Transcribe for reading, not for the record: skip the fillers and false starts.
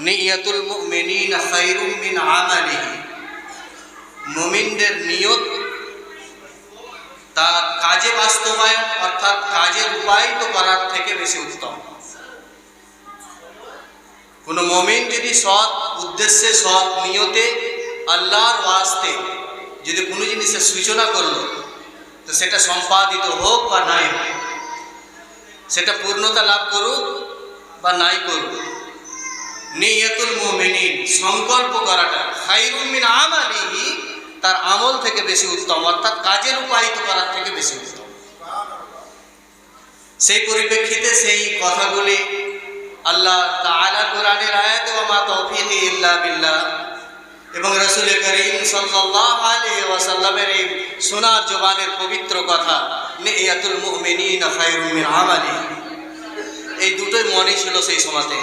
নিয়াতুল মুমিনিন খায়রুম মিন আমালিহি, মুমিনদের নিয়ত তার কাজে বাস্তবায়ন অর্থাৎ কাজে রূপায়িত করার থেকে বেশি উত্তম। কোনো মুমিন যদি সৎ উদ্দেশ্যে সৎ নিয়তে আল্লাহর ওয়াস্তে যদি কোনো জিনিসের সূচনা করলো, তো সেটা সম্পাদিত হোক বা নাই হোক, সেটা পূর্ণতা লাভ করুক বা নাই করুক, নিয়াতুল মুমিনিন সংকল্প করাটা খায়রুম মিন আমালিহি তার আমল থেকে বেশি উত্তম, অর্থাৎ কাজে রূপায়িত করার থেকে বেশি উত্তম। সেই পরিপ্রেক্ষিতে সেই কথাগুলি আল্লাহ তাআলা কোরআনের আয়াতে ওয়া মা তাওফীকি ইল্লা বিল্লাহ এবং রাসূল করিম সাল্লাল্লাহু আলাইহি ওয়াসাল্লামের এই সোনার জবানের পবিত্র কথা নিয়াতুল মুমিনিন খায়রুম মিন আমালিহি, এই দুটোই মনে ছিল সেই সময়তে।